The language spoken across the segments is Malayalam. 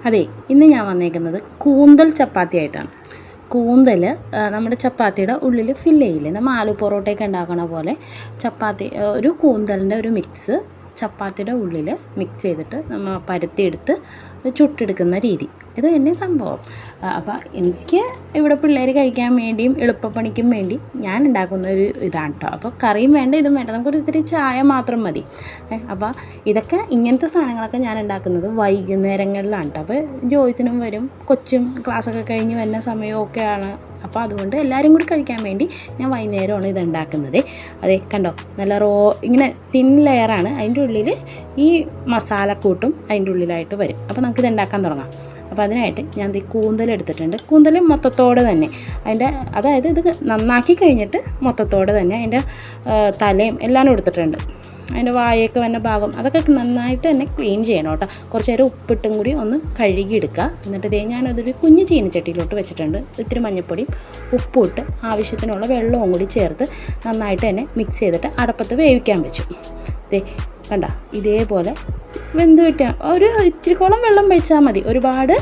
അതെ, ഇന്ന് ഞാൻ വന്നേക്കുന്നത് കൂന്തൽ ചപ്പാത്തി ആയിട്ടാണ്. കൂന്തൽ നമ്മുടെ ചപ്പാത്തിയുടെ ഉള്ളിൽ ഫില്ല് ചെയ്യില്ലേ, നമ്മൾ ആലു പൊറോട്ടയൊക്കെ ഉണ്ടാക്കണ പോലെ ചപ്പാത്തി ഒരു കൂന്തലിൻ്റെ ഒരു മിക്സ് ചപ്പാത്തിയുടെ ഉള്ളിൽ മിക്സ് ചെയ്തിട്ട് നമ്മൾ പരത്തിയെടുത്ത് ചുട്ടെടുക്കുന്ന രീതി. ഇത് തന്നെ സംഭവം. അപ്പോൾ എനിക്ക് ഇവിടെ പിള്ളേർ കഴിക്കാൻ വേണ്ടിയും എളുപ്പപ്പണിക്കും വേണ്ടി ഞാൻ ഉണ്ടാക്കുന്ന ഒരു ഇതാണ് കേട്ടോ. അപ്പോൾ കറിയും വേണ്ട ഇതും വേണ്ട, നമുക്കൊരു ഇത്തിരി ചായ മാത്രം മതി. അപ്പോൾ ഇതൊക്കെ ഇങ്ങനത്തെ സാധനങ്ങളൊക്കെ ഞാൻ ഉണ്ടാക്കുന്നത് വൈകുന്നേരങ്ങളിലാണ് കേട്ടോ. അപ്പോൾ ജോയ്സിനും വരും, കൊച്ചും ക്ലാസ്സൊക്കെ കഴിഞ്ഞ് വരുന്ന സമയമൊക്കെയാണ്. അപ്പോൾ അതുകൊണ്ട് എല്ലാവരും കൂടി കഴിക്കാൻ വേണ്ടി ഞാൻ വൈകുന്നേരമാണ് ഇത് ഉണ്ടാക്കുന്നത്. അതെ കണ്ടോ, നല്ല ഇങ്ങനെ തിൻ ലെയറാണ്. അതിൻ്റെ ഉള്ളിൽ ഈ മസാലക്കൂട്ടും അതിൻ്റെ ഉള്ളിലായിട്ട് വരും. അപ്പോൾ നമുക്കിത് ഉണ്ടാക്കാൻ തുടങ്ങാം. അപ്പോൾ അതിനായിട്ട് ഞാൻ കൂന്തൽ എടുത്തിട്ടുണ്ട്. കൂന്തൽ മൊത്തത്തോടെ തന്നെ അതായത് ഇത് നന്നാക്കി കഴിഞ്ഞിട്ട് മൊത്തത്തോടെ തന്നെ അതിൻ്റെ തലയും എല്ലാം എടുത്തിട്ടുണ്ട്. അതിൻ്റെ വായൊക്കെ വന്ന ഭാഗം അതൊക്കെ നന്നായിട്ട് തന്നെ ക്ലീൻ ചെയ്യണം കേട്ടോ. കുറച്ച് നേരം ഉപ്പിട്ടും കൂടി ഒന്ന് കഴുകിയെടുക്കുക. എന്നിട്ട് ഞാനതൊരു കുഞ്ഞ് ചീനിച്ചട്ടിയിലോട്ട് വെച്ചിട്ടുണ്ട്. ഇത്തിരി മഞ്ഞൾപ്പൊടിയും ഉപ്പും ഇട്ട് ആവശ്യത്തിനുള്ള വെള്ളവും കൂടി ചേർത്ത് നന്നായിട്ട് തന്നെ മിക്സ് ചെയ്തിട്ട് അടപ്പത്ത് വേവിക്കാൻ വെച്ചു. കണ്ട ഇതേപോലെ വെന്ത് കിട്ടിയാൽ ഒരു ഇത്തിരിക്കോളം വെള്ളം വെച്ചാൽ മതി. ഒരുപാട്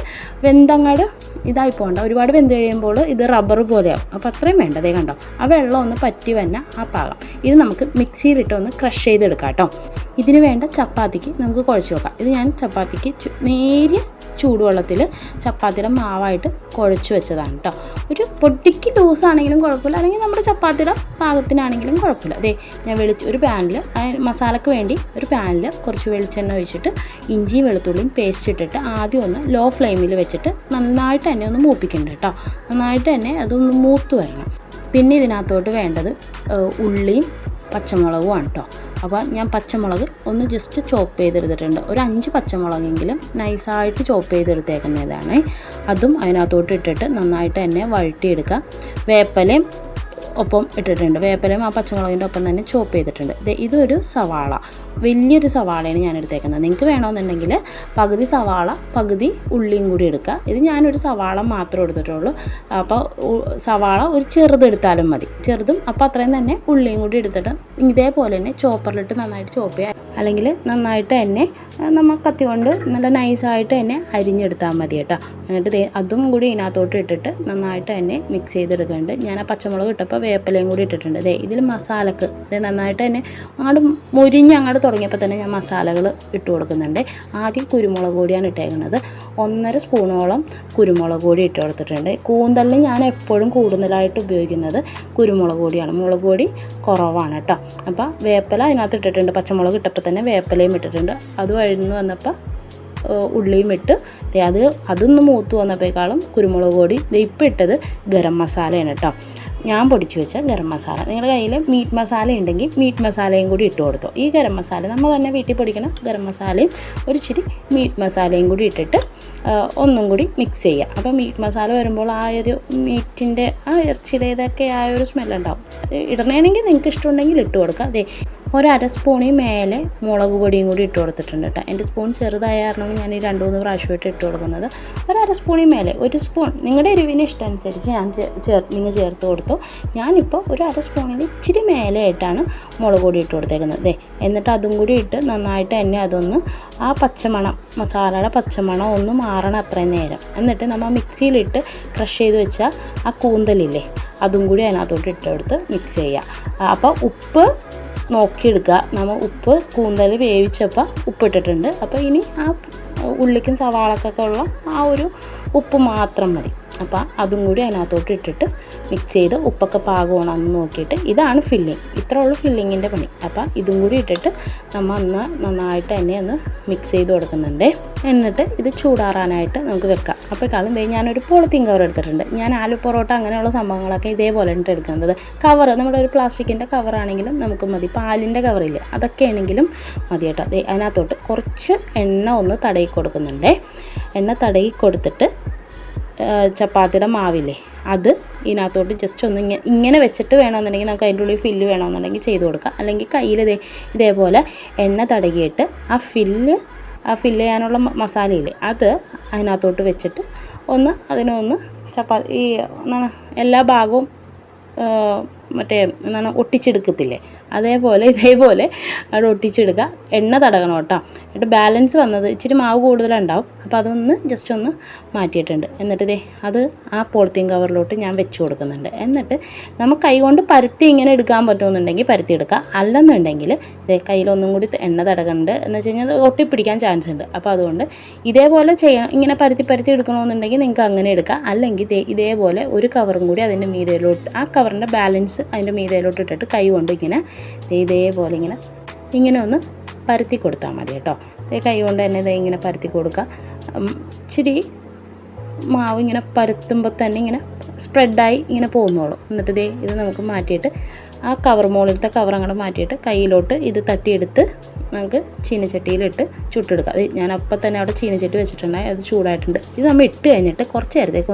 വെന്തങ്ങാട് ഇതായി പോകണ്ട. ഒരുപാട് വെന്ത് കഴിയുമ്പോൾ ഇത് റബ്ബർ പോലെയാവും. അപ്പോൾ അത്രയും വേണ്ട. കണ്ടോ, ആ വെള്ളം ഒന്ന് പറ്റി വന്ന ആ പാകം. ഇത് നമുക്ക് മിക്സിയിലിട്ട് ഒന്ന് ക്രഷ് ചെയ്തെടുക്കാം കേട്ടോ. ഇതിന് വേണ്ട ചപ്പാത്തിക്ക് നമുക്ക് കുഴച്ച് വെക്കാം. ഇത് ഞാൻ ചപ്പാത്തിക്ക് നേരിയ ചൂടുവെള്ളത്തിൽ ചപ്പാത്തിയുടെ മാവായിട്ട് കുഴച്ച് വെച്ചതാണ് കേട്ടോ. ഒരു പൊടിക്ക് ലൂസാണെങ്കിലും കുഴപ്പമില്ല, അല്ലെങ്കിൽ നമ്മുടെ ചപ്പാത്തിയുടെ പാകത്തിനാണെങ്കിലും കുഴപ്പമില്ല. ഞാൻ ഒരു പാനിൽ മസാലയ്ക്ക് വേണ്ടി ഒരു പാനിൽ കുറച്ച് വെളിച്ചെണ്ണ ഒഴിച്ചിട്ട് ഇഞ്ചിയും വെളുത്തുള്ളിയും പേസ്റ്റ് ഇട്ടിട്ട് ആദ്യം ഒന്ന് ലോ ഫ്ലെയിമിൽ വെച്ചിട്ട് നന്നായിട്ട് തന്നെ ഒന്ന് മൂപ്പിക്കുന്നുണ്ട് കേട്ടോ. നന്നായിട്ട് തന്നെ അതൊന്ന് മൂത്ത് വരണം. പിന്നെ ഇതിനകത്തോട്ട് വേണ്ടത് ഉള്ളിയും പച്ചമുളകുമാണ് കേട്ടോ. അപ്പോൾ ഞാൻ പച്ചമുളക് ഒന്ന് ജസ്റ്റ് ചോപ്പ് ചെയ്തെടുത്തിട്ടുണ്ട്. ഒരു 5 പച്ചമുളകെങ്കിലും നൈസായിട്ട് ചോപ്പ് ചെയ്തെടുത്തേക്കുന്നതാണ്. അതും അതിനകത്തോട്ട് ഇട്ടിട്ട് നന്നായിട്ട് തന്നെ വഴറ്റിയെടുക്കുക. വേപ്പിലയും ഒപ്പം ഇട്ടിട്ടുണ്ട്. വേപ്പിലയും ആ പച്ചമുളകിൻ്റെ ഒപ്പം തന്നെ ചോപ്പ് ചെയ്തിട്ടുണ്ട്. ഇതൊരു സവാള, വലിയൊരു സവാളയാണ് ഞാൻ എടുത്തേക്കുന്നത്. നിങ്ങൾക്ക് വേണമെന്നുണ്ടെങ്കിൽ പകുതി സവാള പകുതി ഉള്ളിയും കൂടി എടുക്കുക. ഇത് ഞാനൊരു സവാള മാത്രമേ എടുത്തിട്ടുള്ളൂ. അപ്പോൾ സവാള ഒരു ചെറുതെടുത്താലും മതി, ചെറുതും. അപ്പോൾ അത്രയും തന്നെ ഉള്ളിയും കൂടി എടുത്തിട്ട് ഇതേപോലെ തന്നെ ചോപ്പറിലിട്ട് നന്നായിട്ട് ചോപ്പ് ചെയ്യുക. അല്ലെങ്കിൽ നന്നായിട്ട് തന്നെ നമ്മൾ കത്തി കൊണ്ട് നല്ല നൈസായിട്ട് തന്നെ അരിഞ്ഞെടുത്താൽ മതി കേട്ടോ. എന്നിട്ട് അതും കൂടി ഇതിനകത്തോട്ട് ഇട്ടിട്ട് നന്നായിട്ട് തന്നെ മിക്സ് ചെയ്തെടുക്കുന്നുണ്ട്. ഞാൻ ആ പച്ചമുളക് ഇട്ടപ്പോൾ വേപ്പിലയും കൂടി ഇട്ടിട്ടുണ്ട്. ഇതിൽ മസാലക്ക് നന്നായിട്ട് തന്നെ അങ്ങോട്ട് തുടങ്ങിയപ്പോൾ തന്നെ ഞാൻ മസാലകൾ ഇട്ട് കൊടുക്കുന്നുണ്ട്. ആദ്യം കുരുമുളക് പൊടിയാണ് ഇട്ടേക്കുന്നത്. 1.5 സ്പൂണോളം കുരുമുളക് പൊടി ഇട്ട് കൊടുത്തിട്ടുണ്ട്. കൂന്തലിന് ഞാൻ എപ്പോഴും കൂടുതലായിട്ട് ഉപയോഗിക്കുന്നത് കുരുമുളക് പൊടിയാണ്. മുളക് പൊടി കുറവാണ് കേട്ടോ. അപ്പോൾ വേപ്പില അതിനകത്ത് ഇട്ടിട്ടുണ്ട്. പച്ചമുളക് ഇട്ടപ്പോൾ തന്നെ വേപ്പിലയും ഇട്ടിട്ടുണ്ട്. അത് വഴന്ന് വന്നപ്പോൾ ഉള്ളിയും ഇട്ട് അതൊന്ന് മൂത്ത് വന്നപ്പോഴേക്കാളും കുരുമുളക് പൊടി ഇപ്പം ഇട്ടത് ഗരം മസാലയാണ് കേട്ടോ. ഞാൻ പൊടിച്ച് വെച്ച ഗരം മസാല. നിങ്ങളുടെ കയ്യിൽ മീറ്റ് മസാല ഉണ്ടെങ്കിൽ മീറ്റ് മസാലയും കൂടി ഇട്ട് കൊടുത്തോ. ഈ ഗരം മസാല നമ്മൾ തന്നെ വീട്ടിൽ പൊടിക്കണം. ഗരം മസാലയും ഒരു ഇച്ചിരി മീറ്റ് മസാലയും കൂടി ഇട്ടിട്ട് ഒന്നും കൂടി മിക്സ് ചെയ്യുക. അപ്പോൾ മീറ്റ് മസാല വരുമ്പോൾ ആ ഒരു മീറ്റിൻ്റെ ആ ഇറച്ചിയുടെ ഇതൊക്കെ ആ ഒരു സ്മെല്ലുണ്ടാവും. ഇടണമെങ്കിൽ നിങ്ങൾക്ക് ഇഷ്ടമുണ്ടെങ്കിൽ ഇട്ട് കൊടുക്കുക. ഒരു 1/2 സ്പൂണിൽ മേലെ മുളക് പൊടിയും കൂടി ഇട്ട് കൊടുത്തിട്ടുണ്ട് കേട്ടോ. എൻ്റെ സ്പൂൺ ചെറുതായ കാരണം ഞാൻ ഈ 2-3 പ്രാവശ്യമായിട്ട് ഇട്ട് കൊടുക്കുന്നത്. ഒരു 1/2 സ്പൂണിൽ മേലെ, 1 സ്പൂൺ നിങ്ങളുടെ എരിവിന് ഇഷ്ടമനുസരിച്ച് നിങ്ങൾ ചേർത്ത് കൊടുത്തു. ഞാനിപ്പോൾ ഒരു 1/2 സ്പൂണിൽ ഇച്ചിരി മേലെയായിട്ടാണ് മുളക് പൊടി ഇട്ട് കൊടുത്തേക്കുന്നത്. എന്നിട്ട് അതും കൂടി ഇട്ട് നന്നായിട്ട് തന്നെ അതൊന്ന് ആ പച്ചമണം, മസാലയുടെ പച്ചമണം ഒന്ന് മാറണം അത്രയും നേരം. എന്നിട്ട് നമ്മൾ മിക്സിയിലിട്ട് ക്രഷ് ചെയ്ത് വെച്ചാൽ ആ കൂന്തലില്ലേ, അതും കൂടി അതിനകത്തോട്ട് ഇട്ടെടുത്ത് മിക്സ് ചെയ്യുക. അപ്പോൾ ഉപ്പ് നോക്കിയെടുക്കുക. നമ്മൾ ഉപ്പ് കൂന്തൽ വേവിച്ചപ്പോൾ ഉപ്പിട്ടിട്ടുണ്ട്. അപ്പോൾ ഇനി ആ ഉള്ളിക്കും സവാളക്കൊക്കെ ഉള്ള ആ ഒരു ഉപ്പ് മാത്രം മതി. അപ്പോൾ അതും കൂടി അതിനകത്തോട്ട് ഇട്ടിട്ട് മിക്സ് ചെയ്ത് ഉപ്പൊക്കെ പാകമാണെന്ന് നോക്കിയിട്ട് ഇതാണ് ഫില്ലിങ്. ഇത്ര ഉള്ളൂ ഫില്ലിങ്ങിൻ്റെ പണി. അപ്പോൾ ഇതും കൂടി ഇട്ടിട്ട് നമ്മൾ നന്നായിട്ട് തന്നെ ഒന്ന് മിക്സ് ചെയ്ത് കൊടുക്കുന്നുണ്ട്. എന്നിട്ട് ഇത് ചൂടാറാനായിട്ട് നമുക്ക് വെക്കാം. അപ്പോൾ ഞാനൊരു പോളിത്തീൻ കവർ എടുത്തിട്ടുണ്ട്. ഞാൻ ആലു പൊറോട്ട അങ്ങനെയുള്ള സംഭവങ്ങളൊക്കെ ഇതേപോലെ ഉണ്ട് എടുക്കുന്നത്. കവർ നമ്മുടെ ഒരു പ്ലാസ്റ്റിക്കിൻ്റെ കവറാണെങ്കിലും നമുക്ക് മതി. പാലിൻ്റെ കവറില്ല, അതൊക്കെ ആണെങ്കിലും മതി കേട്ടോ. അതിനകത്തോട്ട് കുറച്ച് എണ്ണ ഒന്ന് തടയി കൊടുക്കുന്നുണ്ട്. എണ്ണ തടയി കൊടുത്തിട്ട് ചപ്പാത്തിയുടെ മാവില്ലേ അത് ഇതിനകത്തോട്ട് ജസ്റ്റ് ഒന്ന് ഇങ്ങനെ വെച്ചിട്ട് വേണമെന്നുണ്ടെങ്കിൽ നമുക്ക് അതിൻ്റെ ഉള്ളിൽ ഫില്ല് വേണമെന്നുണ്ടെങ്കിൽ ചെയ്ത് കൊടുക്കാം. അല്ലെങ്കിൽ കയ്യിൽ ഇതേപോലെ എണ്ണ തടകിയിട്ട് ആ ഫില്ല് ചെയ്യാനുള്ള മസാലയില്ലേ അത് അതിനകത്തോട്ട് വെച്ചിട്ട് അതിനൊന്ന് എല്ലാ ഭാഗവും മറ്റേ എന്താണ് ഒട്ടിച്ചെടുക്കത്തില്ലേ, ഇതേപോലെ അവിടെ ഒട്ടിച്ചെടുക്കുക. എണ്ണ തടകണം കേട്ടോ. എന്നിട്ട് ബാലൻസ് വന്നത് ഇച്ചിരി മാവ് കൂടുതലുണ്ടാവും, അപ്പോൾ അതൊന്ന് ജസ്റ്റ് ഒന്ന് മാറ്റിയിട്ടുണ്ട്. എന്നിട്ട് അത് ആ പോളിത്തീൻ കവറിലോട്ട് ഞാൻ വെച്ച് കൊടുക്കുന്നുണ്ട്. എന്നിട്ട് നമുക്ക് കൈ കൊണ്ട് പരുത്തി ഇങ്ങനെ എടുക്കാൻ പറ്റുമെന്നുണ്ടെങ്കിൽ പരുത്തി എടുക്കുക. അല്ലെന്നുണ്ടെങ്കിൽ കയ്യിലൊന്നും കൂടി എണ്ണ തടകണ്ട് എന്ന് വെച്ച് കഴിഞ്ഞാൽ അത് ഒട്ടിപ്പിടിക്കാൻ ചാൻസ് ഉണ്ട്. അപ്പോൾ അതുകൊണ്ട് ഇതേപോലെ ഇങ്ങനെ പരുത്തി എടുക്കണമെന്നുണ്ടെങ്കിൽ നിങ്ങൾക്ക് അങ്ങനെ എടുക്കാം. അല്ലെങ്കിൽ ഇതേപോലെ ഒരു കവറും കൂടി അതിൻ്റെ മീതയിലോട്ട്, ആ കവറിൻ്റെ ബാലൻസ് അതിൻ്റെ മീതയിലോട്ട് ഇട്ടിട്ട് കൈ കൊണ്ട് ഇതേപോലെ ഇങ്ങനെ ഒന്ന് പരത്തി കൊടുത്താൽ മതി കേട്ടോ. കൈ കൊണ്ട് തന്നെ ഇങ്ങനെ പരത്തി കൊടുക്കുക. ഇച്ചിരി മാവ് ഇങ്ങനെ പരത്തുമ്പോൾ തന്നെ ഇങ്ങനെ സ്പ്രെഡായി ഇങ്ങനെ പോകുന്നോളൂ. എന്നിട്ട് ഇത് നമുക്ക് മാറ്റിയിട്ട് ആ മുകളിലത്തെ കവർ അങ്ങോട്ട് മാറ്റിയിട്ട് കയ്യിലോട്ട് ഇത് തട്ടിയെടുത്ത് നമുക്ക് ചീനച്ചട്ടിയിലിട്ട് ചുട്ടെടുക്കാം. അത് ഞാൻ അപ്പം തന്നെ അവിടെ ചീനച്ചട്ടി വെച്ചിട്ടുണ്ടായി, അത് ചൂടായിട്ടുണ്ട്. ഇത് നമ്മൾ ഇട്ട് കഴിഞ്ഞിട്ട് കുറച്ച് നേരത്തേക്ക്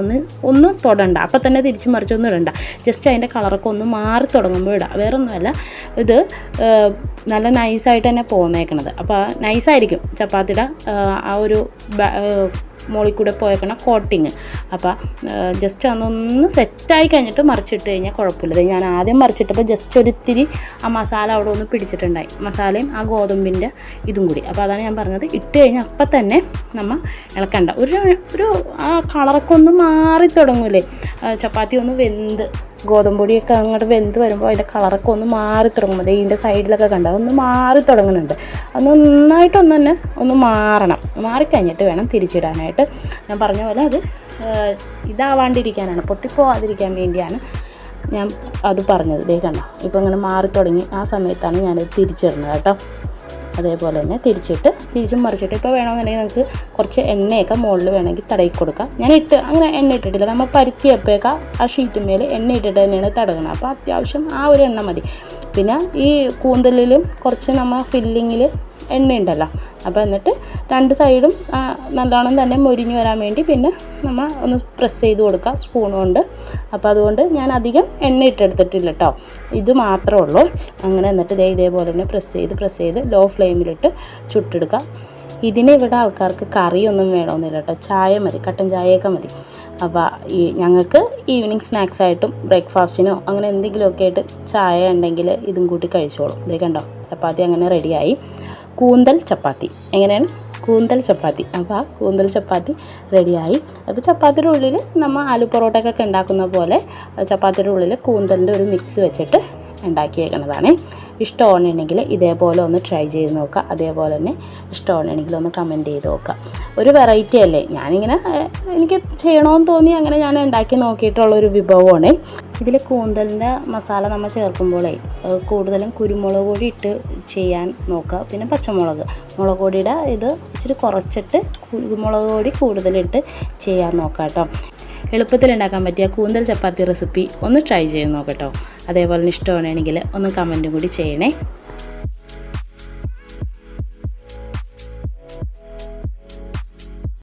ഒന്നും തൊടണ്ട, അപ്പം തന്നെ തിരിച്ച് മറിച്ചൊന്നും ഇടണ്ട. ജസ്റ്റ് അതിൻ്റെ കളറൊക്കെ ഒന്ന് മാറി തുടങ്ങുമ്പോൾ ഇടാം. വേറൊന്നുമല്ല, ഇത് നല്ല നൈസായിട്ട് തന്നെ പോന്നേക്കണത്. അപ്പോൾ നൈസായിരിക്കും ചപ്പാത്തിയുടെ ആ ഒരു മുകളിൽ കൂടെ പോയേക്കണ കോട്ടിങ്. അപ്പോൾ ജസ്റ്റ് അതൊന്ന് സെറ്റായി കഴിഞ്ഞിട്ട് മറിച്ചിട്ട് കഴിഞ്ഞാൽ കുഴപ്പമില്ല. ഞാൻ ആദ്യം മറിച്ചിട്ടപ്പോൾ ജസ്റ്റ് ഒരിത്തിരി ആ മസാല അവിടെ ഒന്ന് പിടിച്ചിട്ടുണ്ടായി, മസാലയും ആ ഗോതമ്പിൻ്റെ ഇതും കൂടി. അപ്പോൾ അതാണ് ഞാൻ പറഞ്ഞത്, ഇട്ട് കഴിഞ്ഞാൽ അപ്പം തന്നെ നമ്മൾ ഇളക്കണ്ട. ഒരു ആ കളറൊക്കെ ഒന്ന് മാറി തുടങ്ങൂലേ, ചപ്പാത്തി ഒന്ന് വെന്ത് ഗോതമ്പ് പൊടിയൊക്കെ അങ്ങോട്ട് വെന്ത് വരുമ്പോൾ അതിൻ്റെ കളറൊക്കെ ഒന്ന് മാറി തുടങ്ങും. ഇതിൻ്റെ സൈഡിലൊക്കെ കണ്ട ഒന്ന് മാറി തുടങ്ങുന്നുണ്ട്. അത് നന്നായിട്ടൊന്ന് മാറണം. മാറിക്കഴിഞ്ഞിട്ട് വേണം തിരിച്ചിടാനായിട്ട്. ഞാൻ പറഞ്ഞ പോലെ അത് ഇതാവാണ്ടിരിക്കാനാണ്, പൊട്ടിപ്പോവാതിരിക്കാൻ വേണ്ടിയാണ് ഞാൻ അത് പറഞ്ഞത്. കണ്ടോ, ഇപ്പോൾ ഇങ്ങനെ മാറി തുടങ്ങി. ആ സമയത്താണ് ഞാനത് തിരിച്ചിടുന്നത് കേട്ടോ. അതേപോലെ തന്നെ തിരിച്ചും മറിച്ചിട്ട് ഇപ്പോൾ വേണമെന്നുണ്ടെങ്കിൽ നമുക്ക് കുറച്ച് എണ്ണയൊക്കെ മുകളിൽ വേണമെങ്കിൽ തടയി കൊടുക്കാം. ഞാൻ അങ്ങനെ എണ്ണ ഇട്ടിട്ടില്ല, നമ്മൾ പരുത്തിയപ്പോഴേക്ക് ആ ഷീറ്റുമേൽ എണ്ണ ഇട്ടിട്ട് തന്നെയാണ് തടകണം. അപ്പോൾ അത്യാവശ്യം ആ ഒരു എണ്ണ മതി. പിന്നെ ഈ കൂന്തലിലും കുറച്ച് നമ്മൾ ഫില്ലിങ്ങിൽ എണ്ണയുണ്ടല്ലോ, അപ്പോൾ എന്നിട്ട് രണ്ട് സൈഡും നല്ലോണം തന്നെ മൊരിഞ്ഞ് വരാൻ വേണ്ടി പിന്നെ നമ്മൾ ഒന്ന് പ്രസ് ചെയ്ത് കൊടുക്കുക സ്പൂൺ കൊണ്ട്. അപ്പോൾ അതുകൊണ്ട് ഞാൻ അധികം എണ്ണ ഇട്ടെടുത്തിട്ടില്ല കേട്ടോ, ഇത് മാത്രമേ ഉള്ളൂ. അങ്ങനെ എന്നിട്ട് ഇതേപോലെ തന്നെ പ്രസ് ചെയ്ത് ലോ ഫ്ലെയിമിലിട്ട് ചുട്ടെടുക്കുക. ഇതിന് ഇവിടെ ആൾക്കാർക്ക് കറിയൊന്നും വേണമെന്നില്ല കേട്ടോ, ചായ മതി, കട്ടൻ ചായയൊക്കെ മതി. അപ്പോൾ ഞങ്ങൾക്ക് ഈവനിങ് സ്നാക്സായിട്ടും ബ്രേക്ക്ഫാസ്റ്റിനോ അങ്ങനെ എന്തെങ്കിലുമൊക്കെ ആയിട്ട് ചായ ഉണ്ടെങ്കിൽ ഇതും കൂട്ടി കഴിച്ചോളും. കണ്ടോ, ചപ്പാത്തി അങ്ങനെ റെഡിയായി. കൂന്തൽ ചപ്പാത്തി എങ്ങനെയാണ്? കൂന്തൽ ചപ്പാത്തി. അപ്പോൾ ആ കൂന്തൽ ചപ്പാത്തി റെഡിയായി. അപ്പോൾ ചപ്പാത്തിയുടെ ഉള്ളിൽ നമ്മൾ ആലു പൊറോട്ടയൊക്കെ ഉണ്ടാക്കുന്ന പോലെ ചപ്പാത്തിയുടെ ഉള്ളിൽ കൂന്തലിൻ്റെ ഒരു മിക്സ് വെച്ചിട്ട് ഉണ്ടാക്കിയേക്കുന്നതാണ്. ഇഷ്ടമാണെങ്കിൽ ഇതേപോലെ ഒന്ന് ട്രൈ ചെയ്ത് നോക്കുക. അതേപോലെ തന്നെ ഇഷ്ടമാണെങ്കിൽ ഒന്ന് കമൻറ്റ് ചെയ്ത് നോക്കുക. ഒരു വെറൈറ്റി അല്ലേ, ഞാനിങ്ങനെ എനിക്ക് ചെയ്യണമെന്ന് തോന്നി അങ്ങനെ ഞാൻ ഉണ്ടാക്കി നോക്കിയിട്ടുള്ളൊരു വിഭവമാണ്. ഇതിൽ കൂന്തലിൻ്റെ മസാല നമ്മൾ ചേർക്കുമ്പോഴേ കൂടുതലും കുരുമുളക് പൊടി ഇട്ട് ചെയ്യാൻ നോക്കുക. പിന്നെ മുളക് പൊടിയുടെ ഇത് ഇച്ചിരി കുറച്ചിട്ട് കുരുമുളക് പൊടി കൂടുതലിട്ട് ചെയ്യാൻ നോക്കുക കേട്ടോ. എളുപ്പത്തിൽ ഉണ്ടാക്കാൻ പറ്റിയ കൂന്തൽ ചപ്പാത്തി റെസിപ്പി ഒന്ന് ട്രൈ ചെയ്ത് നോക്കട്ടോ. അതേപോലെ ഇഷ്ടമാണെങ്കിൽ ഒന്ന് കമൻറ്റും കൂടി ചെയ്യണേ.